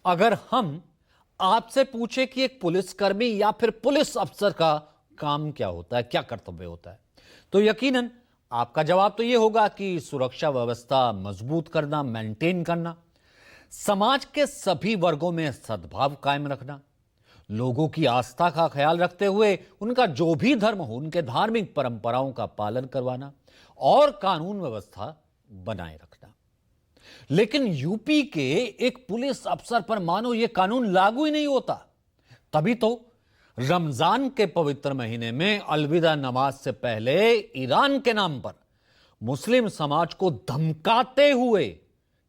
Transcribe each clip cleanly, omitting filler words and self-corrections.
अगर हम आपसे पूछे कि एक पुलिसकर्मी या फिर पुलिस अफसर का काम क्या होता है, क्या कर्तव्य होता है, तो यकीनन आपका जवाब तो यह होगा कि सुरक्षा व्यवस्था मजबूत करना, मेंटेन करना, समाज के सभी वर्गों में सद्भाव कायम रखना, लोगों की आस्था का ख्याल रखते हुए उनका जो भी धर्म हो, उनके धार्मिक परंपराओं का पालन करवाना और कानून व्यवस्था बनाए रखना। लेकिन यूपी के एक पुलिस अफसर पर मानो यह कानून लागू ही नहीं होता। तभी तो रमजान के पवित्र महीने में अलविदा नमाज से पहले ईरान के नाम पर मुस्लिम समाज को धमकाते हुए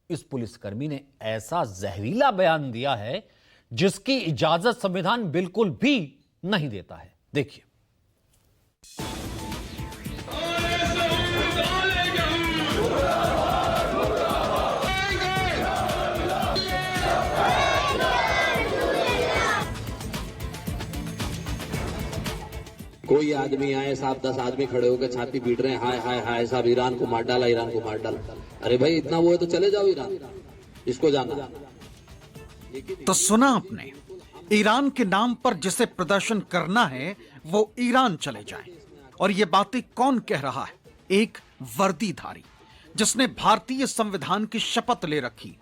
इस पुलिसकर्मी ने ऐसा जहरीला बयान दिया है जिसकी इजाजत संविधान बिल्कुल भी नहीं देता है। देखिए। कोई आदमी आए, साहब 10 आदमी खड़े होकर छाती पीट रहे हैं, हाय हाय हाय साहब ईरान को मार डाला, ईरान को मार डाला। अरे भाई इतना वो है तो चले जाओ ईरान, इसको जाना। तो सुना आपने, ईरान के नाम पर जिसे प्रदर्शन करना है वो ईरान चले जाए। और ये बातें कौन कह रहा है? एक वर्दीधारी जिसने भारतीय संविधान की शपथ ले रखी।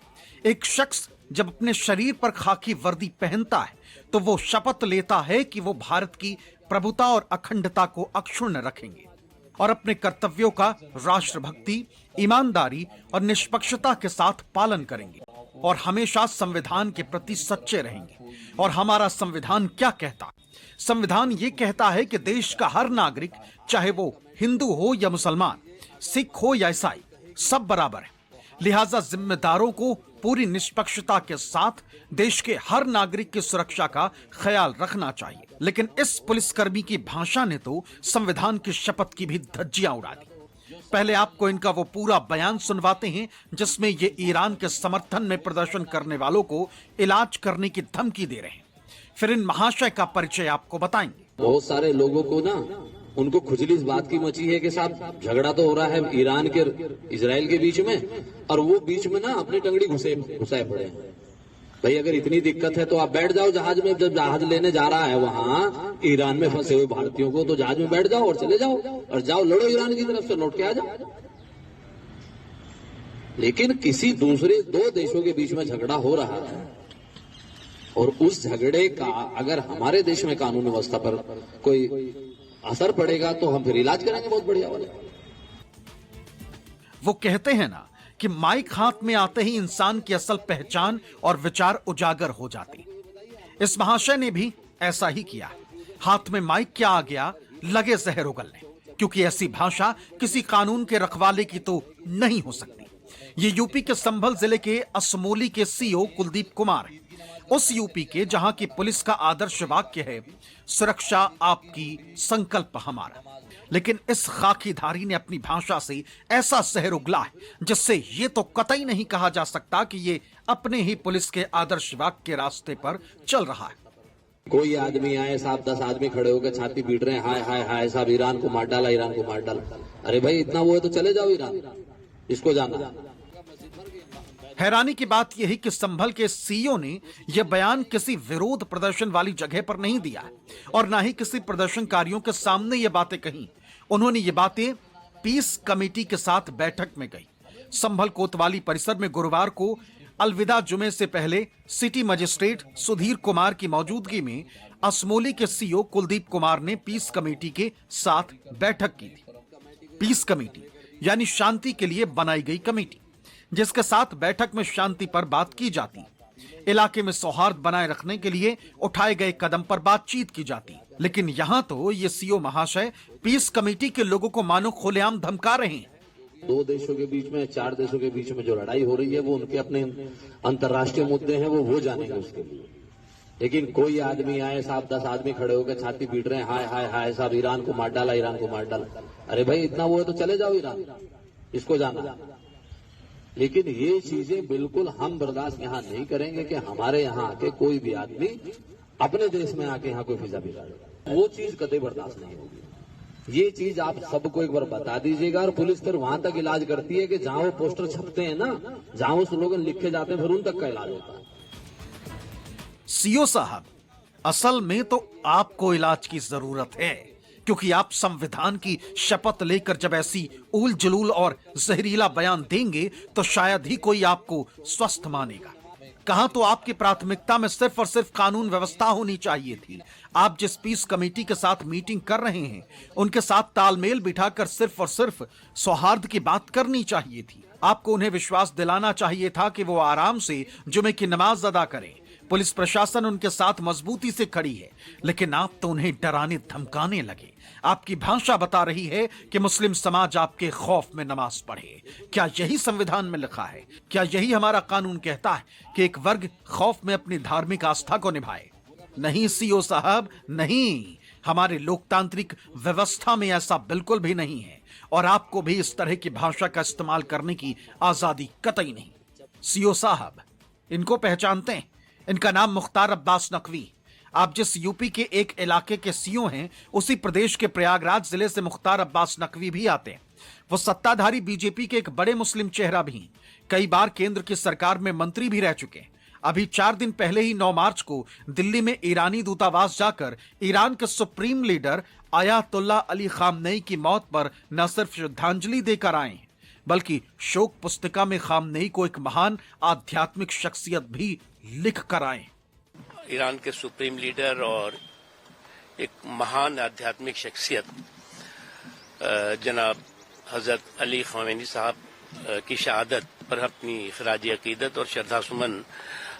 एक शख्स जब अपने शरीर पर खाकी वर्दी पहनता है तो वो शपथ लेता है कि वो भारत की प्रभुता और अखंडता को अक्षुण्ण रखेंगे और अपने कर्तव्यों का राष्ट्रभक्ति, ईमानदारी और निष्पक्षता के साथ पालन करेंगे और हमेशा संविधान के प्रति सच्चे रहेंगे। और हमारा संविधान क्या कहता है? संविधान ये कहता है कि देश का हर नागरिक, चाहे वो हिंदू हो या मुसलमान, सिख हो या ईसाई, सब बराबर है। लिहाजा जिम्मेदारों को पूरी निष्पक्षता के साथ देश के हर नागरिक की सुरक्षा का ख्याल रखना चाहिए। लेकिन इस पुलिसकर्मी की भाषा ने तो संविधान की शपथ की भी धज्जियां उड़ा दी। पहले आपको इनका वो पूरा बयान सुनवाते हैं जिसमें ये ईरान के समर्थन में प्रदर्शन करने वालों को इलाज करने की धमकी दे रहे हैं। फिर इन महाशय का परिचय आपको बताएंगे। बहुत सारे लोगों को ना, उनको खुजली इस बात की मची है कि साहब झगड़ा तो हो रहा है ईरान के इजराइल के बीच में, और वो बीच में ना अपनी टंगड़ी घुसाए पड़े हैं। भाई अगर इतनी दिक्कत है तो आप बैठ जाओ जहाज में। जब जहाज लेने जा रहा है वहां ईरान में फंसे हुए भारतीयों को, तो जहाज में बैठ जाओ और चले जाओ और जाओ लड़ो ईरान की तरफ से, लौट के आ जाओ। लेकिन किसी दूसरे दो देशों के बीच में झगड़ा हो रहा है और उस झगड़े का अगर हमारे देश में कानून व्यवस्था पर कोई असर पड़ेगा तो हम फिर इलाज कराएंगे बहुत बढ़िया वाले। वो कहते हैं ना कि माइक हाथ में आते ही इंसान की असल पहचान और विचार उजागर हो जाते। इस महाशय ने भी ऐसा ही किया। हाथ में माइक क्या आ गया, लगे जहर उगलने, क्योंकि ऐसी भाषा किसी कानून के रखवाले की तो नहीं हो सकती। ये यूपी के संभल जिले के असमोली के सीओ कुलदीप कुमार हैं। उस यूपी के जहां की पुलिस का आदर्श वाक्य है, सुरक्षा आपकी, संकल्प हमारा। लेकिन इस खाकीधारी ने अपनी भाषा से ऐसा जहर उगला है जिससे ये तो कतई नहीं कहा जा सकता कि ये अपने ही पुलिस के आदर्श वाक्य के रास्ते पर चल रहा है। कोई आदमी आए, साहब 10 आदमी खड़े होकर छाती पीट रहे हैं, हाय हाय हाय साहब ईरान को मार डाला, ईरान को मार डाला। अरे भाई इतना वो है तो चले जाओ ईरान, इसको जाना। हैरानी की बात यह है कि संभल के सीईओ ने यह बयान किसी विरोध प्रदर्शन वाली जगह पर नहीं दिया और ना ही किसी प्रदर्शनकारियों के सामने ये बातें कही। उन्होंने ये बातें पीस कमेटी के साथ बैठक में कही। संभल कोतवाली परिसर में गुरुवार को अलविदा जुमे से पहले सिटी मजिस्ट्रेट सुधीर कुमार की मौजूदगी में असमोली के सीईओ कुलदीप कुमार ने पीस कमेटी के साथ बैठक की थी। पीस कमेटी यानी शांति के लिए बनाई गई कमेटी, जिसके साथ बैठक में शांति पर बात की जाती, इलाके में सौहार्द बनाए रखने के लिए उठाए गए कदम पर बातचीत की जाती। लेकिन यहां तो ये सीओ महाशय पीस कमेटी के लोगों को मानो खुलेआम धमका रहे हैं। दो देशों के बीच में, चार देशों के बीच में जो लड़ाई हो रही है वो उनके अपने अंतर्राष्ट्रीय मुद्दे हैं, वो जानेंगे उसके लिए। लेकिन कोई आदमी आए, साहब 10 आदमी खड़े होकर छाती पीट रहे हैं, हाय हाय हाय साहब ईरान को मार डाला, ईरान को मार डाला। अरे भाई इतना वो है तो चले जाओ ईरान, इसको जाना। लेकिन ये चीजें बिल्कुल हम बर्दाश्त यहाँ नहीं करेंगे कि हमारे यहाँ आके कोई भी आदमी अपने देश में आके यहाँ कोई फिजा बिगाड़े। वो चीज कतई बर्दाश्त नहीं होगी। ये चीज आप सबको एक बार बता दीजिएगा। और पुलिस फिर वहां तक इलाज करती है कि जहां वो पोस्टर छपते हैं ना, जहां वो स्लोगन लिखे जाते हैं, फिर उन तक का इलाज होता है। सीओ साहब, असल में तो आपको इलाज की जरूरत है, क्योंकि आप संविधान की शपथ लेकर जब ऐसी उल जलूल और जहरीला बयान देंगे तो शायद ही कोई आपको स्वस्थ मानेगा। कहां तो आपकी प्राथमिकता में सिर्फ और सिर्फ कानून व्यवस्था होनी चाहिए थी। आप जिस पीस कमेटी के साथ मीटिंग कर रहे हैं, उनके साथ तालमेल बिठाकर सिर्फ और सिर्फ सौहार्द की बात करनी चाहिए थी। आपको उन्हें विश्वास दिलाना चाहिए था कि वो आराम से जुमे की नमाज अदा करें। पुलिस प्रशासन उनके साथ मजबूती से खड़ी है, लेकिन आप तो उन्हें डराने धमकाने लगे। आपकी भाषा बता रही है कि मुस्लिम समाज आपके खौफ में नमाज पढ़े। क्या यही संविधान में लिखा है? क्या यही हमारा कानून कहता है कि एक वर्ग खौफ में अपनी धार्मिक आस्था को निभाए? नहीं सीओ साहब, नहीं। हमारे लोकतांत्रिक व्यवस्था में ऐसा बिल्कुल भी नहीं है, और आपको भी इस तरह की भाषा का इस्तेमाल करने की आजादी कतई नहीं। सीओ साहब, इनको पहचानते हैं? इनका नाम मुख्तार अब्बास नकवी। आप जिस यूपी के एक इलाके के सीओ हैं, उसी प्रदेश के प्रयागराज जिले से मुख्तार अब्बास नकवी भी आते हैं। वो सत्ताधारी बीजेपी के एक बड़े मुस्लिम चेहरा भी हैं। कई बार केंद्र की सरकार में मंत्री भी रह चुके हैं। अभी 4 दिन पहले ही 9 मार्च को दिल्ली में ईरानी दूतावास जाकर ईरान के सुप्रीम लीडर आयातुल्लाह अली खामनेई की मौत पर न सिर्फ श्रद्धांजलि देकर आए हैं, बल्कि शोक पुस्तिका में खामनेई को एक महान आध्यात्मिक शख्सियत भी लिख कर आए। ईरान के सुप्रीम लीडर और एक महान आध्यात्मिक शख्सियत जनाब हजरत अली खामेनी साहब की शहादत पर अपनी खराज अकीदत और श्रद्धा सुमन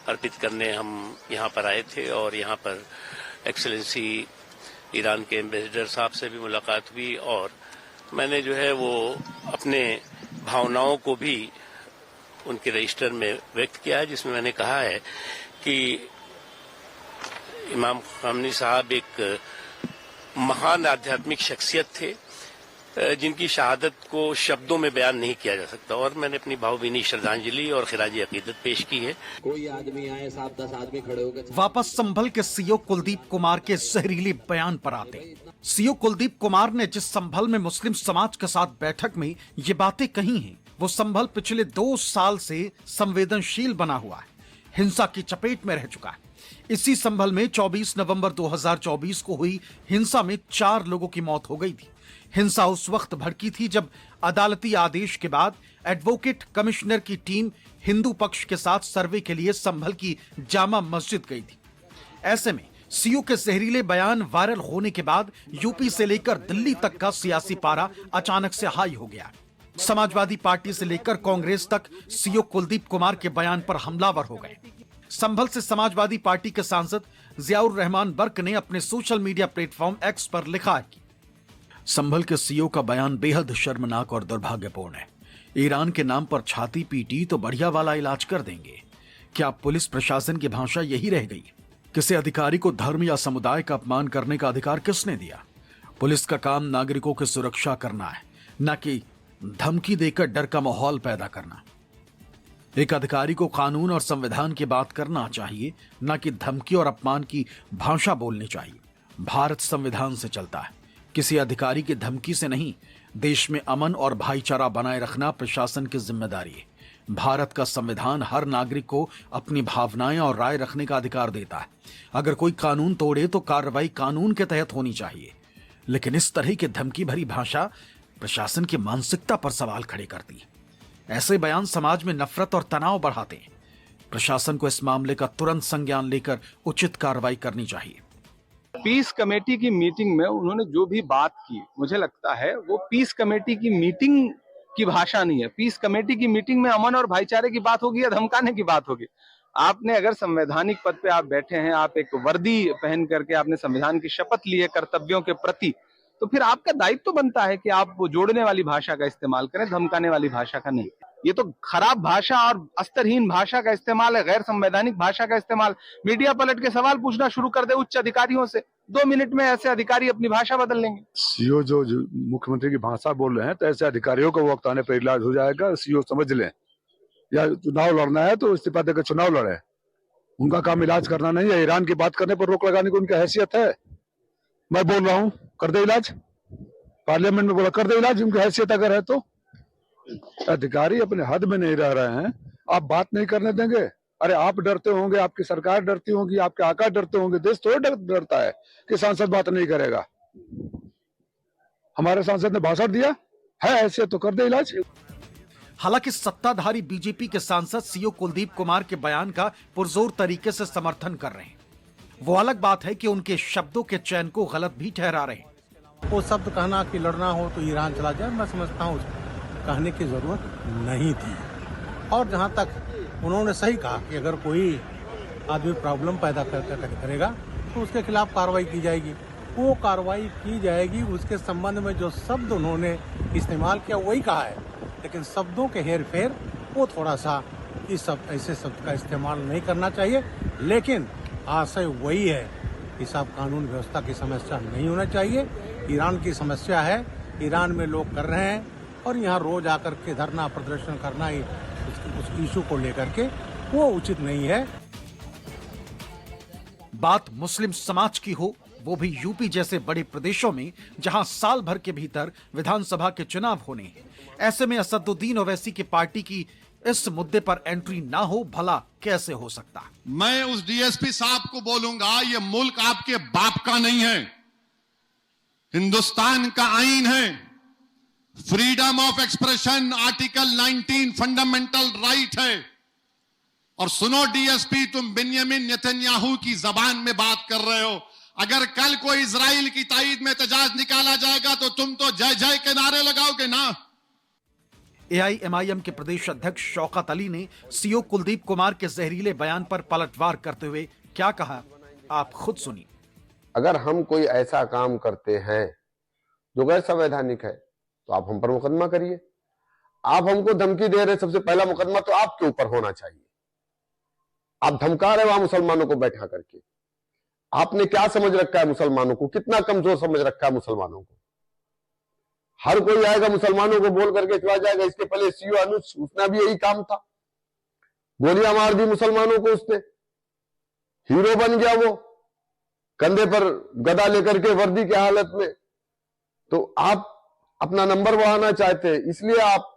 अर्पित करने हम यहाँ पर आए थे, और यहाँ पर एक्सेलेंसी ईरान के एम्बेसडर साहब से भी मुलाकात हुई, और मैंने जो है वो अपने भावनाओं को भी उनके रजिस्टर में व्यक्त किया है, जिसमें मैंने कहा है कि इमाम खामनी साहब एक महान आध्यात्मिक शख्सियत थे जिनकी शहादत को शब्दों में बयान नहीं किया जा सकता, और मैंने अपनी भावभीनी श्रद्धांजलि और खिराजी अकीदत पेश की है। कोई आदमी आए, 7-10 आदमी खड़े होकर वापस संभल के सीओ कुलदीप कुमार के जहरीले बयान पर आते। सीओ कुलदीप कुमार ने जिस संभल में मुस्लिम समाज के साथ बैठक में ये बातें कही हैं, वो संभल पिछले 2 साल से संवेदनशील बना हुआ है, हिंसा की चपेट में रह चुका है। इसी संभल में 24 नवंबर 2024 को हुई हिंसा में 4 लोगों की मौत हो गई थी। हिंसा उस वक्त भड़की थी जब अदालती आदेश के बाद एडवोकेट कमिश्नर की टीम हिंदू पक्ष के साथ सर्वे के लिए संभल की जामा मस्जिद गई थी। ऐसे में सीओ के जहरीले बयान वायरल होने के बाद यूपी से लेकर दिल्ली तक का सियासी पारा अचानक से हाई हो गया। समाजवादी पार्टी से लेकर कांग्रेस तक सीओ कुलदीप कुमार के बयान पर हमलावर हो गए। संभल से समाजवादी पार्टी के सांसद जियाउर रहमान बर्क ने अपने सोशल मीडिया प्लेटफॉर्म एक्स पर लिखा है कि संभल के सीओ का बयान बेहद शर्मनाक और दुर्भाग्यपूर्ण है। ईरान के नाम पर छाती पीटी तो बढ़िया वाला इलाज कर देंगे। क्या पुलिस प्रशासन की भाषा यही रह गई? किसी अधिकारी को धर्म या समुदाय का अपमान करने का अधिकार किसने दिया? पुलिस का काम नागरिकों की सुरक्षा करना है, न कि धमकी देकर डर का माहौल पैदा करना। एक अधिकारी को कानून और संविधान की बात करना चाहिए, न कि धमकी और अपमान की भाषा बोलनी चाहिए। भारत संविधान से चलता है, किसी अधिकारी की धमकी से नहीं। देश में अमन और भाईचारा बनाए रखना प्रशासन की जिम्मेदारी है। भारत का संविधान हर नागरिक को अपनी भावनाएं और राय रखने का अधिकार देता है। अगर कोई कानून तोड़े तो कार्रवाई कानून के तहत होनी चाहिए, लेकिन इस तरह की धमकी भरी भाषा प्रशासन की मानसिकता पर सवाल खड़े करती है। ऐसे बयान समाज में नफरत और तनाव बढ़ाते हैं। प्रशासन को इस मामले का तुरंत संज्ञान लेकर उचित कार्रवाई करनी चाहिए। पीस कमेटी की मीटिंग में उन्होंने जो भी बात की, मुझे लगता है वो पीस कमेटी की मीटिंग की भाषा नहीं है। पीस कमेटी की मीटिंग में अमन और भाईचारे की बात होगी या धमकाने की बात होगी? आपने अगर संवैधानिक पद पे आप बैठे हैं, आप एक वर्दी पहन करके आपने संविधान की शपथ ली है कर्तव्यों के प्रति, तो फिर आपका दायित्व तो बनता है कि आप वो जोड़ने वाली भाषा का इस्तेमाल करें, धमकाने वाली भाषा का नहीं। ये तो खराब भाषा और अस्तरहीन भाषा का इस्तेमाल है, गैर संवैधानिक भाषा का इस्तेमाल। मीडिया पलट के सवाल पूछना शुरू कर दे उच्च अधिकारियों से, 2 मिनट में ऐसे अधिकारी अपनी भाषा बदल लेंगे। सीओ जो मुख्यमंत्री की भाषा बोल रहे हैं, तो ऐसे अधिकारियों को वक्त आने पर इलाज हो जाएगा। सीओ समझ लें, या चुनाव लड़ना है तो इस्तीफा देकर चुनाव लड़े। उनका काम इलाज करना नहीं है। ईरान की बात करने पर रोक लगाने की उनकी हैसियत है। मैं बोल रहा हूँ, कर दे इलाज। पार्लियामेंट में बोला कर दे इलाज, उनकी हैसियत अगर है तो। अधिकारी अपने हद में नहीं रह रहे हैं, आप बात नहीं करने देंगे। अरे आप डरते होंगे, आपकी सरकार डरती होगी, आपके आका डरते होंगे, देश थोड़ा डरता है कि सांसद बात नहीं करेगा। हमारे सांसद ने भाषण दिया है, ऐसे तो कर दे इलाज। हालांकि सत्ताधारी बीजेपी के सांसद सीओ कुलदीप कुमार के बयान का पुरजोर तरीके से समर्थन कर रहे हैं। वो अलग बात है कि उनके शब्दों के चयन को गलत भी ठहरा रहे हैं। वो शब्द कहना कि लड़ना हो तो ईरान चला जाए, मैं समझता हूँ कहने की जरूरत नहीं थी। और जहाँ तक उन्होंने सही कहा कि अगर कोई आदमी प्रॉब्लम पैदा करेगा तो उसके खिलाफ कार्रवाई की जाएगी। वो कार्रवाई की जाएगी, उसके संबंध में जो शब्द उन्होंने इस्तेमाल किया वही कहा है, लेकिन शब्दों के हेर फेर वो थोड़ा सा इस सब ऐसे शब्द का इस्तेमाल नहीं करना चाहिए। लेकिन आशय वही है कि सब कानून व्यवस्था की समस्या नहीं होना चाहिए। ईरान की समस्या है, ईरान में लोग कर रहे हैं और यहाँ रोज आकर के धरना प्रदर्शन करना ही उस इशू को लेकर के वो उचित नहीं है। बात मुस्लिम समाज की हो, वो भी यूपी जैसे बड़े प्रदेशों में जहां साल भर के भीतर विधानसभा के चुनाव होने हैं। ऐसे में असदुद्दीन ओवैसी की पार्टी की इस मुद्दे पर एंट्री ना हो, भला कैसे हो सकता? मैं उस डीएसपी साहब को बोलूंगा, ये मुल्क आपके बाप का नहीं है, हिंदुस्तान का आईन है। Freedom of expression article 19 fundamental right है। और सुनो डीएसपी, तुम बिन्यामिन नेतन्याहू की जबान में बात कर रहे हो। अगर कल कोई इजराइल की ताईद में एहतजाज निकाला जाएगा तो तुम तो जय जय के नारे लगाओगे ना। एआईएमआईएम के प्रदेश अध्यक्ष शौकत अली ने सीओ कुलदीप कुमार के जहरीले बयान पर पलटवार करते हुए क्या कहा, आप खुद सुनिए। अगर हम कोई ऐसा काम करते हैं जो गैर संवैधानिक है तो आप हम पर मुकदमा करिए। आप हमको धमकी दे रहे, सबसे पहला मुकदमा तो आपके ऊपर होना चाहिए। आप धमका रहे हो वहां मुसलमानों को बैठा करके। आपने क्या समझ रखा है मुसलमानों को, कितना कमजोर समझ रखा है मुसलमानों को। हर कोई आएगा मुसलमानों को बोल करके चला जाएगा। इसके पहले सीओ अनुज, उसने भी यही काम था, गोलियां मार दी मुसलमानों को, उसने हीरो बन गया वो, कंधे पर गदा लेकर के वर्दी की हालत में। तो आप अपना नंबर बढ़ाना चाहते हैं, इसलिए आप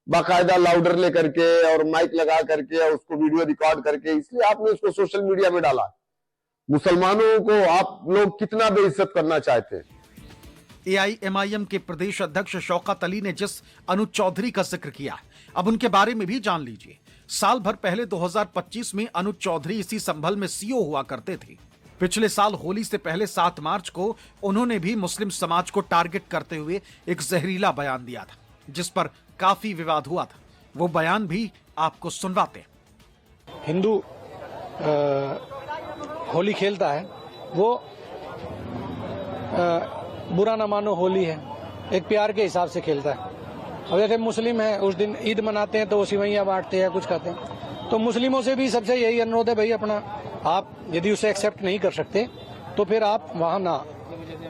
बाकायदा लाउडर लेकर के और माइक लगा करके और उसको वीडियो रिकॉर्ड करके, इसलिए आपने उसको सोशल मीडिया में डाला। मुसलमानों को आप लोग कितना बेइज्जत करना चाहते हैं। एआईएमआईएम के प्रदेश अध्यक्ष शौकत अली ने जिस अनुज चौधरी का जिक्र किया, अब उनके बारे में भी जान लीजिए। साल भर पहले 2025 में अनुज चौधरी इसी संभल में सीओ हुआ करते थे। पिछले साल होली से पहले 7 मार्च को उन्होंने भी मुस्लिम समाज को टारगेट करते हुए एक जहरीला बयान दिया था, जिस पर काफी विवाद हुआ था। वो बयान भी आपको सुनवाते हैं। हिंदू होली खेलता है, वो बुरा ना मानो होली है, एक प्यार के हिसाब से खेलता है। अब जैसे मुस्लिम है, उस दिन ईद मनाते हैं तो वो सिवैयाँ बांटते हैं, कुछ खाते हैं। तो मुस्लिमों से भी सबसे यही अनुरोध है, भाई अपना आप यदि उसे एक्सेप्ट नहीं कर सकते तो फिर आप वहाँ ना,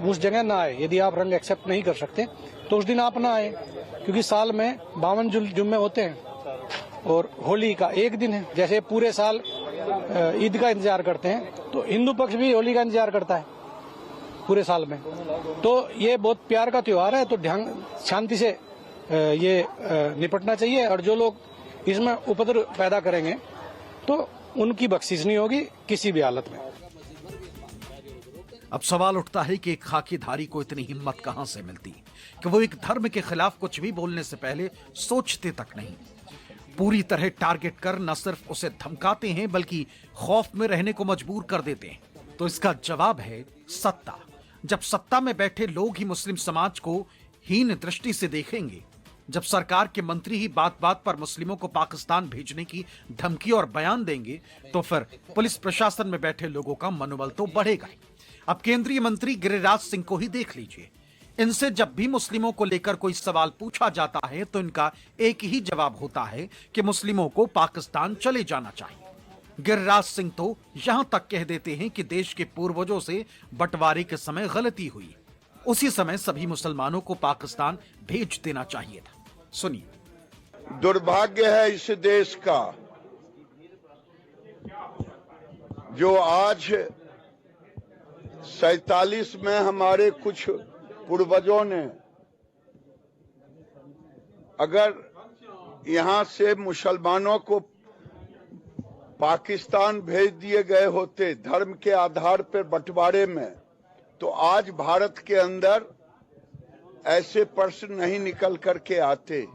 उस जगह ना आए। यदि आप रंग एक्सेप्ट नहीं कर सकते तो उस दिन आप ना आए, क्योंकि साल में 52 जुम्मे होते हैं और होली का एक दिन है। जैसे पूरे साल ईद का इंतजार करते हैं तो हिंदू पक्ष भी होली का इंतजार करता है पूरे साल में। तो ये बहुत प्यार का त्योहार है, तो ध्यान शांति से ये निपटना चाहिए। और जो लोग इसमें उपद्रव पैदा करेंगे तो उनकी बख्शिश नहीं होगी किसी भी हालत में। अब सवाल उठता है कि एक खाकीधारी को इतनी हिम्मत कहां से मिलती कि वो एक धर्म के खिलाफ कुछ भी बोलने से पहले सोचते तक नहीं, पूरी तरह टारगेट कर न सिर्फ उसे धमकाते हैं बल्कि खौफ में रहने को मजबूर कर देते हैं। तो इसका जवाब है सत्ता। जब सत्ता में बैठे लोग ही मुस्लिम समाज को हीन दृष्टि से देखेंगे, जब सरकार के मंत्री ही बात बात पर मुस्लिमों को पाकिस्तान भेजने की धमकी और बयान देंगे, तो फिर पुलिस प्रशासन में बैठे लोगों का मनोबल तो बढ़ेगा ही। अब केंद्रीय मंत्री गिरिराज सिंह को ही देख लीजिए। इनसे जब भी मुस्लिमों को लेकर कोई सवाल पूछा जाता है तो इनका एक ही जवाब होता है कि मुस्लिमों को पाकिस्तान चले जाना चाहिए। गिरिराज सिंह तो यहां तक कह देते हैं कि देश के पूर्वजों से बंटवारे के समय गलती हुई, उसी समय सभी मुसलमानों को पाकिस्तान भेज देना चाहिए था। सुनिए। दुर्भाग्य है इस देश का जो आज 47 में हमारे कुछ पूर्वजों ने अगर यहां से मुसलमानों को पाकिस्तान भेज दिए गए होते धर्म के आधार पर बंटवारे में, तो आज भारत के अंदर ऐसे प्रश्न नहीं निकल करके आते।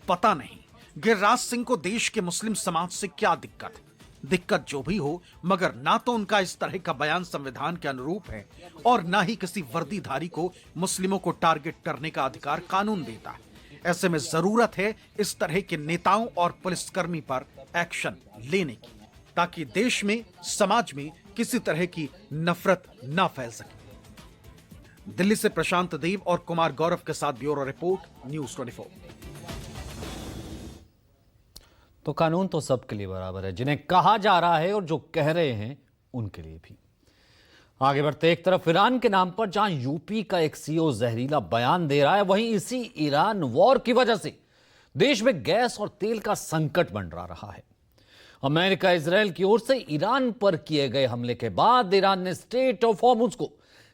पता नहीं गिरिराज सिंह को देश के मुस्लिम समाज से क्या दिक्कत है। दिक्कत जो भी हो, मगर ना तो उनका इस तरह का बयान संविधान के अनुरूप है और ना ही किसी वर्दीधारी को मुस्लिमों को टारगेट करने का अधिकार कानून देता है। ऐसे में जरूरत है इस तरह के नेताओं और पुलिसकर्मी पर एक्शन लेने की, ताकि देश में, समाज में किसी तरह की नफरत ना फैल सके। दिल्ली से प्रशांत देव और कुमार गौरव के साथ ब्यूरो रिपोर्ट, न्यूज़ 24। तो कानून तो सबके लिए बराबर है, जिन्हें कहा जा रहा है और जो कह रहे हैं उनके लिए भी। आगे बढ़ते, एक तरफ ईरान के नाम पर जहां यूपी का एक सीओ जहरीला बयान दे रहा है, वहीं इसी ईरान वॉर की वजह से देश में गैस और तेल का संकट मंडरा रहा है। अमेरिका इजराइल की ओर से ईरान पर किए गए हमले के बाद ईरान ने स्ट्रेट ऑफ हॉर्मुज को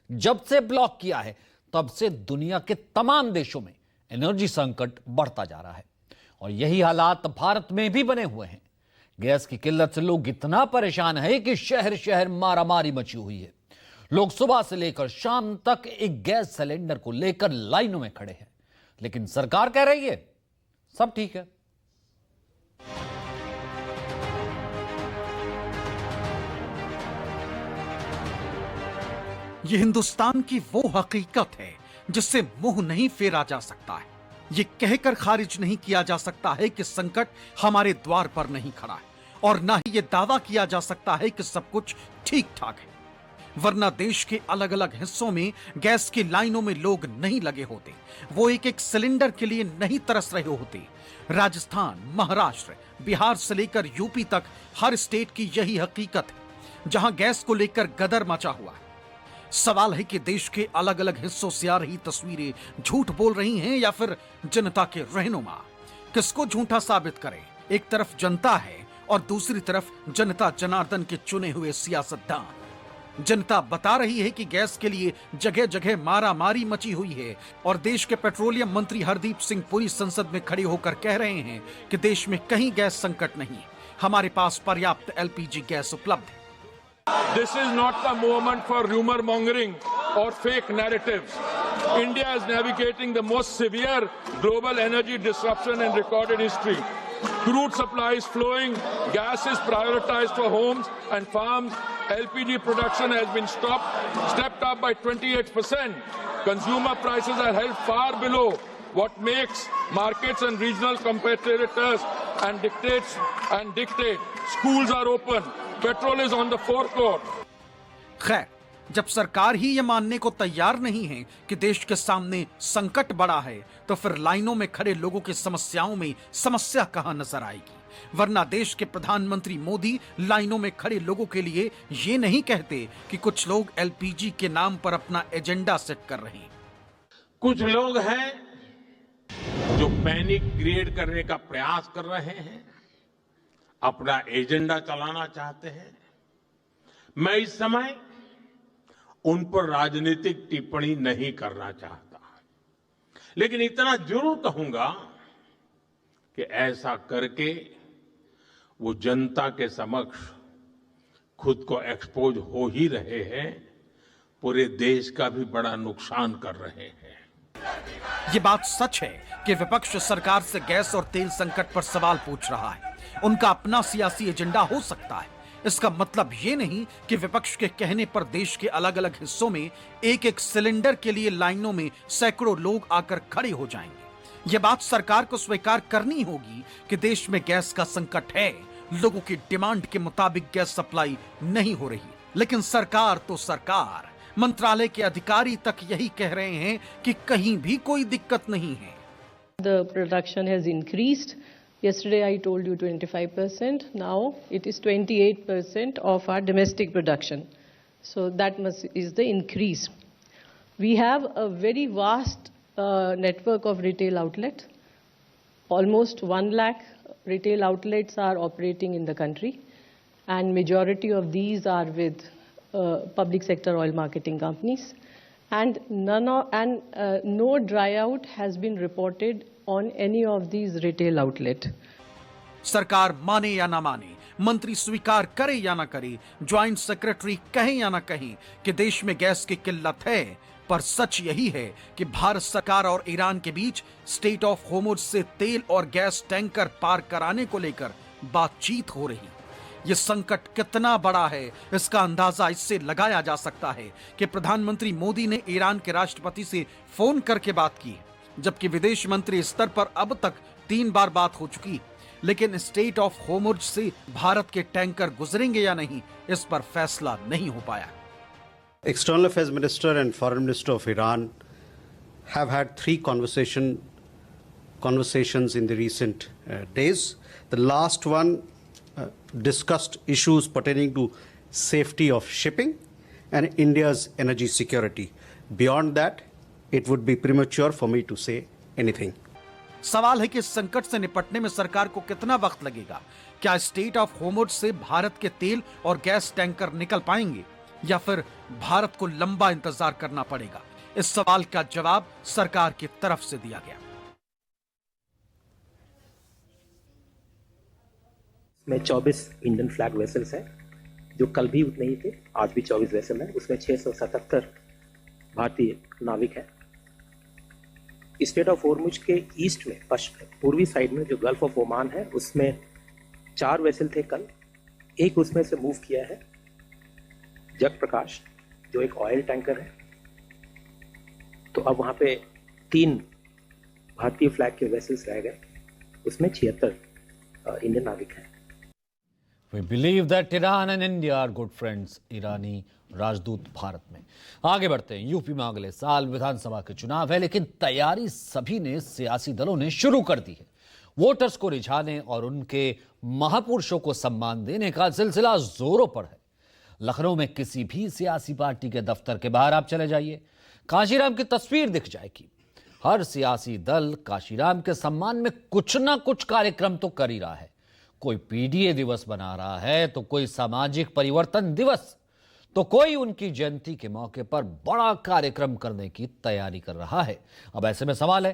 जब से ब्लॉक किया है, तब से दुनिया के तमाम देशों में एनर्जी संकट बढ़ता जा रहा है और यही हालात भारत में भी बने हुए हैं। गैस की किल्लत से लोग इतना परेशान है कि शहर शहर मारामारी मची हुई है। लोग सुबह से लेकर शाम तक एक गैस सिलेंडर को लेकर लाइनों में खड़े हैं, लेकिन सरकार कह रही है सब ठीक है। ये हिंदुस्तान की वो हकीकत है जिससे मुंह नहीं फेरा जा सकता है। ये कहकर खारिज नहीं किया जा सकता है कि संकट हमारे द्वार पर नहीं खड़ा है, और ना ही ये दावा किया जा सकता है कि सब कुछ ठीक ठाक है, वरना देश के अलग अलग हिस्सों में गैस की लाइनों में लोग नहीं लगे होते, वो एक एक सिलेंडर के लिए नहीं तरस रहे होते। राजस्थान, महाराष्ट्र, बिहार से लेकर यूपी तक हर स्टेट की यही हकीकत है, जहां गैस को लेकर गदर मचा हुआ है। सवाल है कि देश के अलग अलग हिस्सों से आ रही तस्वीरें झूठ बोल रही हैं या फिर जनता के रहनुमा। किसको झूठा साबित करें? एक तरफ जनता है और दूसरी तरफ जनता जनार्दन के चुने हुए सियासतदान। जनता बता रही है कि गैस के लिए जगह जगह मारामारी मची हुई है और देश के पेट्रोलियम मंत्री हरदीप सिंह पुरी संसद में खड़े होकर कह रहे हैं कि देश में कहीं गैस संकट नहीं, हमारे पास पर्याप्त एलपीजी गैस उपलब्ध है। This is not the moment for rumor mongering or fake narratives. India is navigating the most severe global energy disruption in recorded history. Crude supply is flowing, gas is prioritized for homes and farms, LPG production has been stepped up by 28%. Consumer prices are held far below what makes markets and regional competitors and dictate. Schools are open. Petrol is on the forecourt. खैर, जब सरकार ही ये मानने को तैयार नहीं है कि देश के सामने संकट बड़ा है, तो फिर लाइनों में खड़े लोगों की समस्याओं में समस्या कहां नजर आएगी? वरना देश के प्रधानमंत्री मोदी लाइनों में खड़े लोगों के लिए ये नहीं कहते कि कुछ लोग एलपीजी के नाम पर अपना एजेंडा सेट कर रहे हैं। कुछ लोग हैं जो पैनिक क्रिएट करने का प्रयास कर रहे हैं, अपना एजेंडा चलाना चाहते हैं। मैं इस समय उन पर राजनीतिक टिप्पणी नहीं करना चाहता, लेकिन इतना जरूर कहूंगा कि ऐसा करके वो जनता के समक्ष खुद को एक्सपोज हो ही रहे हैं, पूरे देश का भी बड़ा नुकसान कर रहे हैं। ये बात सच है कि विपक्ष सरकार से गैस और तेल संकट पर सवाल पूछ रहा है। उनका अपना सियासी एजेंडा हो सकता है, इसका मतलब ये नहीं कि विपक्ष के कहने पर देश के अलग अलग हिस्सों में एक एक सिलेंडर के लिए लाइनों में सैकड़ों लोग आकर खड़े हो जाएंगे। ये बात सरकार को स्वीकार करनी होगी कि देश में गैस का संकट है, लोगों की डिमांड के मुताबिक गैस सप्लाई नहीं हो रही, लेकिन सरकार तो सरकार, मंत्रालय के अधिकारी तक यही कह रहे हैं कि कहीं भी कोई दिक्कत नहीं है। The production has increased. Yesterday I told you 25%. Now it is 28% of our domestic production. So that is the increase. We have a very vast network of retail outlets. Almost 1 lakh retail outlets are operating in the country, and majority of these are with public sector oil marketing companies. And no dry out has been reported on any of these retail outlets. सरकार माने या ना माने, मंत्री स्वीकार करे या ना करे, ज्वाइंट सेक्रेटरी कहें या ना कहें कि देश में गैस की किल्लत है, पर सच यही है कि भारत सरकार और ईरान के बीच स्टेट ऑफ होर्मुज से तेल और गैस टैंकर पार कराने को लेकर बातचीत हो रही। यह संकट कितना बड़ा है इसका अंदाजा इससे लगाया जा सकता है कि प्रधानमंत्री मोदी ने ईरान के राष्ट्रपति से फोन करके बात की, जबकि विदेश मंत्री स्तर पर अब तक 3 बार बात हो चुकी, लेकिन स्टेट ऑफ होर्मुज से भारत के टैंकर गुजरेंगे या नहीं, इस पर फैसला नहीं हो पाया। External Affairs Minister and Foreign Minister of Iran have had 3 conversations in the recent days. The last one discussed issues pertaining to safety of shipping and India's energy security. Beyond that, it would be premature for me to say anything. सवाल है कि इस संकट से निपटने में सरकार को कितना वक्त लगेगा। क्या स्टेट ऑफ होर्मुज से भारत के तेल और गैस टैंकर निकल पाएंगे या फिर भारत को लंबा इंतजार करना पड़ेगा? इस सवाल का जवाब सरकार की तरफ से दिया गया। में 24 इंडियन फ्लैग वेसल्स हैं, जो कल भी उतने ही थे, आज भी 24 वेसल हैं। उसमें 677 भारतीय नाविक हैं। स्टेट ऑफ होर्मुज के ईस्ट में, पूर्वी साइड में जो गल्फ ऑफ ओमान है, उसमें 4 वेसल थे कल। एक उसमें से मूव किया है जग प्रकाश, जो एक ऑयल टैंकर है। तो अब वहां पे 3 भारतीय फ्लैग के वेसल्स रह गए, उसमें 76 इंडियन नाविक हैं। We believe that Iran and India are good friends. ईरानी राजदूत भारत में। आगे बढ़ते हैं। यूपी में अगले साल विधानसभा के चुनाव है, लेकिन तैयारी सभी ने सियासी दलों ने शुरू कर दी है। वोटर्स को रिझाने और उनके महापुरुषों को सम्मान देने का सिलसिला जोरों पर है। लखनऊ में किसी भी सियासी पार्टी के दफ्तर के बाहर आप चले जाइए, काशीराम की तस्वीर दिख जाएगी। हर सियासी दल काशीराम के सम्मान में कुछ ना कुछ कार्यक्रम तो कर ही रहा है। कोई पीडीए दिवस बना रहा है, तो कोई सामाजिक परिवर्तन दिवस, तो कोई उनकी जयंती के मौके पर बड़ा कार्यक्रम करने की तैयारी कर रहा है। अब ऐसे में सवाल है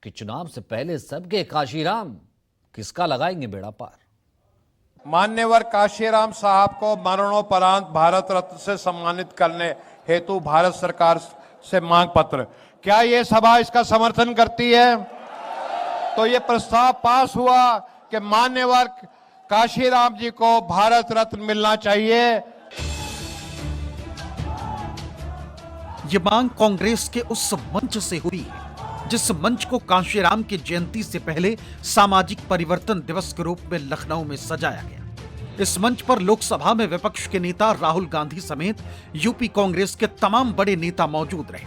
कि चुनाव से पहले सबके काशीराम किसका लगाएंगे बेड़ा पार? मान्यवर काशीराम साहब को मरणोपरांत भारत रत्न से सम्मानित करने हेतु भारत सरकार से मांग पत्र, क्या ये सभा इसका समर्थन करती है? तो ये प्रस्ताव पास हुआ कि मान्यवर काशीराम जी को भारत रत्न मिलना चाहिए। ये मांग कांग्रेस के उस मंच से हुई है जिस मंच को कांशीराम की जयंती से पहले सामाजिक परिवर्तन दिवस के रूप में लखनऊ में सजाया गया। इस मंच पर लोकसभा में विपक्ष के नेता राहुल गांधी समेत यूपी कांग्रेस के तमाम बड़े नेता मौजूद रहे।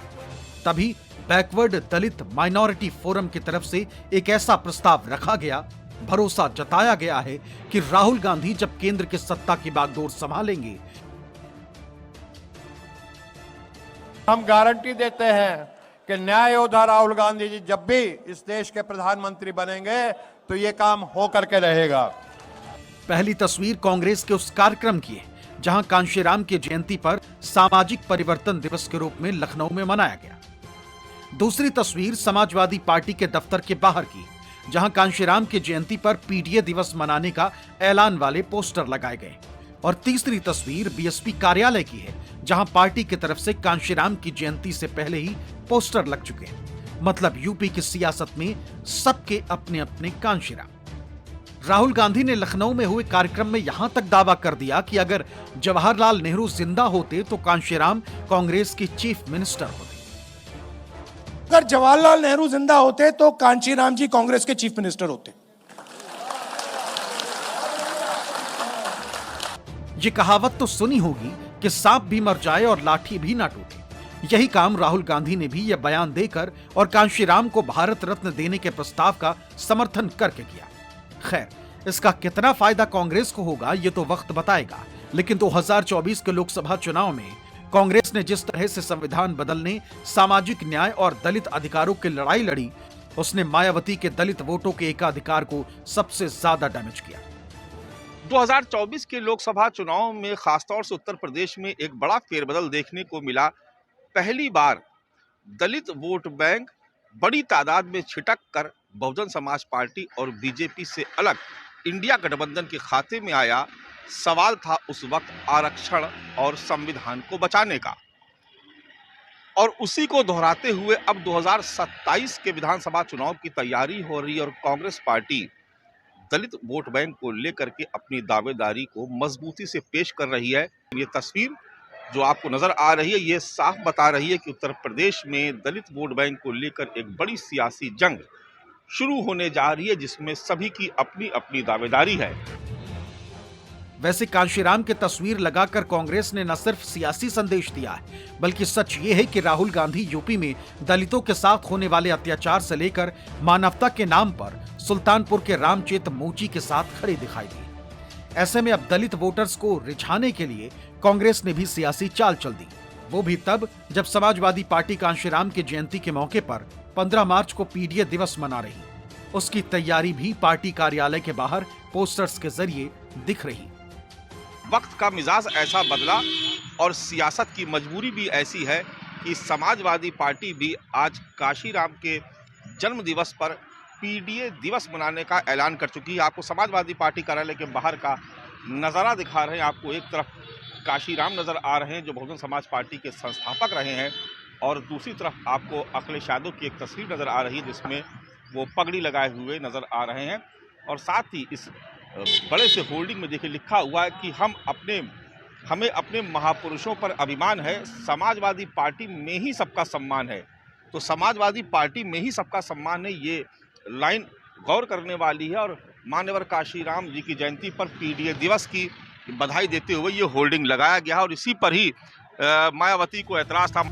तभी बैकवर्ड दलित माइनॉरिटी फोरम की तरफ से एक ऐसा प्रस्ताव रखा गया, भरोसा जताया गया है कि राहुल गांधी जब केंद्र की सत्ता की बागडोर संभालेंगे, हम गारंटी देते हैं कि न्याय योद्धा राहुल गांधी जी जब भी इस देश के प्रधानमंत्री बनेंगे तो ये काम हो करके रहेगा। पहली तस्वीर कांग्रेस के उस कार्यक्रम की है जहां कांशीराम की जयंती पर सामाजिक परिवर्तन दिवस के रूप में लखनऊ में मनाया गया। दूसरी तस्वीर समाजवादी पार्टी के दफ्तर के बाहर की, जहां कांशीराम की जयंती पर पीडीए दिवस मनाने का ऐलान वाले पोस्टर लगाए गए। और तीसरी तस्वीर बीएसपी कार्यालय की है, जहां पार्टी की तरफ से कांशीराम की जयंती से पहले ही पोस्टर लग चुके हैं। मतलब यूपी की सियासत में सबके अपने अपने कांशीराम। राहुल गांधी ने लखनऊ में हुए कार्यक्रम में यहां तक दावा कर दिया कि अगर जवाहरलाल नेहरू जिंदा होते तो कांशीराम कांग्रेस के चीफ मिनिस्टर होते। अगर जवाहरलाल नेहरू जिंदा होते तो कांशीराम जी कांग्रेस के चीफ मिनिस्टर होते। ये कहावत तो सुनी होगी कि सांप भी मर जाए और लाठी भी ना टूटे। यही काम राहुल गांधी ने भी यह बयान देकर और कांशीराम को भारत रत्न देने के प्रस्ताव का समर्थन करके किया। खैर, इसका कितना फायदा कांग्रेस को होगा ये तो वक्त बताएगा, लेकिन 2024 के लोकसभा चुनाव में कांग्रेस ने जिस तरह से संविधान बदलने, सामाजिक न्याय और दलित अधिकारों की लड़ाई लड़ी, उसने मायावती के दलित वोटों के एकाधिकार को सबसे ज्यादा डैमेज किया। 2024 के लोकसभा चुनाव में खासतौर से उत्तर प्रदेश में एक बड़ा फेरबदल देखने को मिला। पहली बार दलित वोट बैंक बड़ी तादाद में छिटक कर बहुजन समाज पार्टी और बीजेपी से अलग इंडिया गठबंधन के खाते में आया, सवाल था उस वक्त आरक्षण और संविधान को बचाने का। और उसी को दोहराते हुए अब 2027 के विधानसभा चुनाव की तैयारी हो रही है और कांग्रेस पार्टी दलित वोट बैंक को लेकर के अपनी दावेदारी को मजबूती से पेश कर रही है। ये तस्वीर जो आपको नजर आ रही है, ये साफ बता रही है कि उत्तर प्रदेश में दलित वोट बैंक को लेकर एक बड़ी सियासी जंग शुरू होने जा रही है, जिसमें सभी की अपनी अपनी दावेदारी है। वैसे कांशीराम की तस्वीर लगाकर कांग्रेस ने न सिर्फ सियासी संदेश दिया है, बल्कि सच ये है कि राहुल गांधी यूपी में दलितों के साथ होने वाले अत्याचार से लेकर मानवता के नाम पर सुल्तानपुर के रामचेत मोची के साथ खड़े दिखाई दिए। ऐसे में अब दलित वोटर्स को रिझाने के लिए कांग्रेस ने भी सियासी चाल चल दी, वो भी तब जब समाजवादी पार्टी कांशीराम की जयंती के मौके पर 15 मार्च को पीडीए दिवस मना रही। उसकी तैयारी भी पार्टी कार्यालय के बाहर पोस्टर्स के जरिए दिख रही। वक्त का मिजाज ऐसा बदला और सियासत की मजबूरी भी ऐसी है कि समाजवादी पार्टी भी आज काशीराम के जन्म दिवस पर पीडीए दिवस मनाने का ऐलान कर चुकी है। आपको समाजवादी पार्टी कार्यालय के बाहर का नज़ारा दिखा रहे हैं। आपको एक तरफ काशीराम नजर आ रहे हैं जो बहुजन समाज पार्टी के संस्थापक रहे हैं, और दूसरी तरफ आपको अखिलेश यादव की एक तस्वीर नजर आ रही है जिसमें वो पगड़ी लगाए हुए नजर आ रहे हैं। और साथ ही इस बड़े से होर्डिंग में देखिए लिखा हुआ है कि हमें अपने महापुरुषों पर अभिमान है, समाजवादी पार्टी में ही सबका सम्मान है। तो समाजवादी पार्टी में ही सबका सम्मान है, ये लाइन गौर करने वाली है। और मान्यवर काशीराम जी की जयंती पर पीडीए दिवस की बधाई देते हुए ये होर्डिंग लगाया गया और इसी पर ही मायावती को ऐतराज था।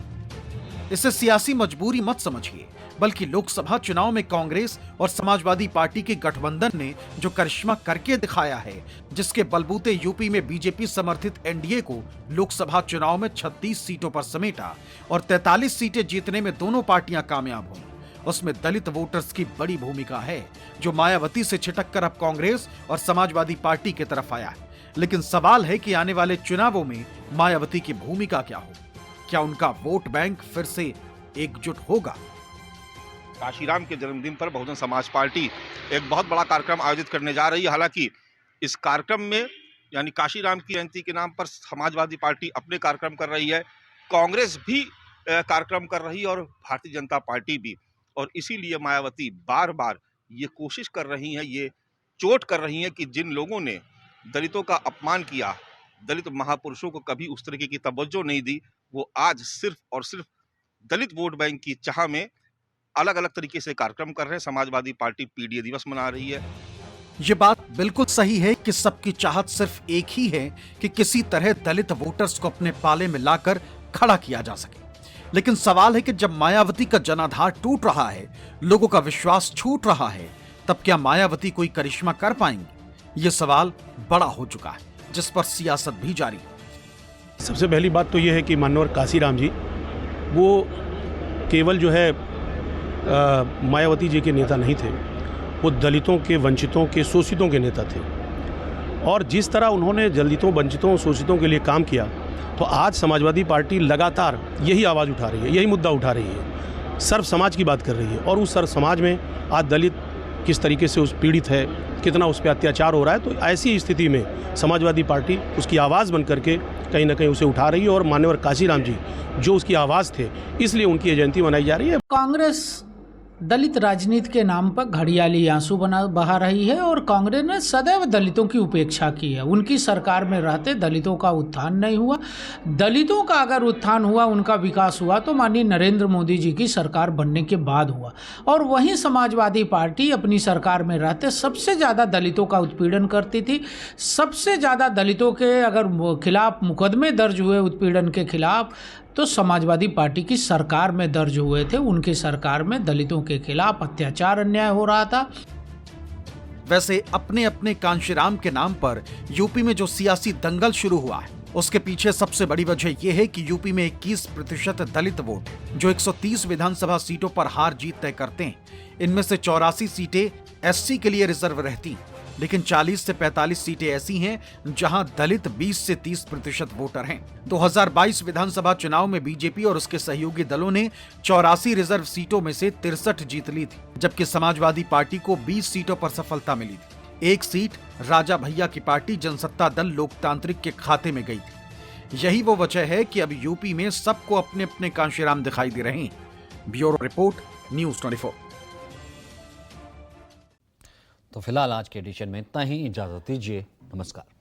इसे सियासी मजबूरी मत समझिए, बल्कि लोकसभा चुनाव में कांग्रेस और समाजवादी पार्टी के गठबंधन ने जो करिश्मा करके दिखाया है, जिसके बलबूते यूपी में बीजेपी समर्थित एनडीए को लोकसभा चुनाव में 36 सीटों पर समेटा और 43 सीटें जीतने में दोनों पार्टियां कामयाब हुई, उसमें दलित वोटर्स की बड़ी भूमिका है, जो मायावती से छिटककर अब कांग्रेस और समाजवादी पार्टी की तरफ आया है। लेकिन सवाल है कि आने वाले चुनावों में मायावती की भूमिका क्या हो? क्या उनका वोट बैंक फिर से एकजुट होगा? काशीराम के जन्मदिन पर बहुजन समाज पार्टी एक बहुत बड़ा कार्यक्रम आयोजित करने जा रही है। हालांकि इस कार्यक्रम में यानी काशीराम की जयंती के नाम पर समाजवादी पार्टी अपने कार्यक्रम कर रही है, कांग्रेस भी कार्यक्रम कर रही है और भारतीय जनता पार्टी भी। और इसीलिए मायावती बार बार ये कोशिश कर रही हैं, ये चोट कर रही हैं कि जिन लोगों ने दलितों का अपमान किया, दलित महापुरुषों को कभी उस तरीके की तवज्जो नहीं दी, वो आज सिर्फ और सिर्फ दलित वोट बैंक की चाह में अलग अलग तरीके से कार्यक्रम कर रहे हैं। समाजवादी पार्टी पीडीए दिवस मना रही है। ये बात बिल्कुल सही है कि सबकी चाहत सिर्फ एक ही है कि किसी तरह दलित वोटर्स को अपने पाले में लाकर खड़ा किया जा सके। लेकिन सवाल है कि जब मायावती का जनाधार टूट रहा है, लोगों का विश्वास छूट रहा है, तब क्या मायावती कोई करिश्मा कर पाएंगी? ये सवाल बड़ा हो चुका है, जिस पर सियासत भी जारी है। सबसे पहली बात तो यह है कि माननीय काशीराम जी वो केवल जो है मायावती जी के नेता नहीं थे, वो दलितों के, वंचितों के, शोषितों के नेता थे। और जिस तरह उन्होंने दलितों, वंचितों, शोषितों के लिए काम किया, तो आज समाजवादी पार्टी लगातार यही आवाज़ उठा रही है, यही मुद्दा उठा रही है, सर्व समाज की बात कर रही है। और उस सर्व समाज में आज दलित किस तरीके से उस पीड़ित है, कितना उस पर अत्याचार हो रहा है, तो ऐसी स्थिति में समाजवादी पार्टी उसकी आवाज़ बन करके कहीं ना कहीं उसे उठा रही है। और मान्यवर काशीराम जी जो उसकी आवाज़ थे, इसलिए उनकी जयंती मनाई जा रही है। कांग्रेस दलित राजनीति के नाम पर घड़ियाली आंसू बहा रही है और कांग्रेस ने सदैव दलितों की उपेक्षा की है। उनकी सरकार में रहते दलितों का उत्थान नहीं हुआ। दलितों का अगर उत्थान हुआ, उनका विकास हुआ, तो माननीय नरेंद्र मोदी जी की सरकार बनने के बाद हुआ। और वहीं समाजवादी पार्टी अपनी सरकार में रहते सबसे ज़्यादा दलितों का उत्पीड़न करती थी। सबसे ज़्यादा दलितों के अगर खिलाफ मुकदमे दर्ज हुए उत्पीड़न के खिलाफ, तो समाजवादी पार्टी की सरकार में दर्ज हुए थे। उनकी सरकार में दलितों के खिलाफ अत्याचार, अन्याय हो रहा था। वैसे अपने अपने कांशीराम के नाम पर यूपी में जो सियासी दंगल शुरू हुआ है, उसके पीछे सबसे बड़ी वजह यह है कि यूपी में 21% दलित वोट, जो 130 विधानसभा सीटों पर हार जीत तय करते हैं, इनमें से 84 सीटें एससी के लिए रिजर्व रहती, लेकिन 40 से 45 सीटें ऐसी हैं जहां दलित 20 से 30% वोटर हैं। 2022 विधानसभा चुनाव में बीजेपी और उसके सहयोगी दलों ने 84 रिजर्व सीटों में से 63 जीत ली थी, जबकि समाजवादी पार्टी को 20 सीटों पर सफलता मिली थी। एक सीट राजा भैया की पार्टी जनसत्ता दल लोकतांत्रिक के खाते में गई थी। यही वो वजह है कि अब यूपी में सबको अपने अपने कांशीराम दिखाई दे रहे हैं। Bureau report, news 24। तो फिलहाल आज के एडिशन में इतना ही। इजाजत दीजिए, नमस्कार।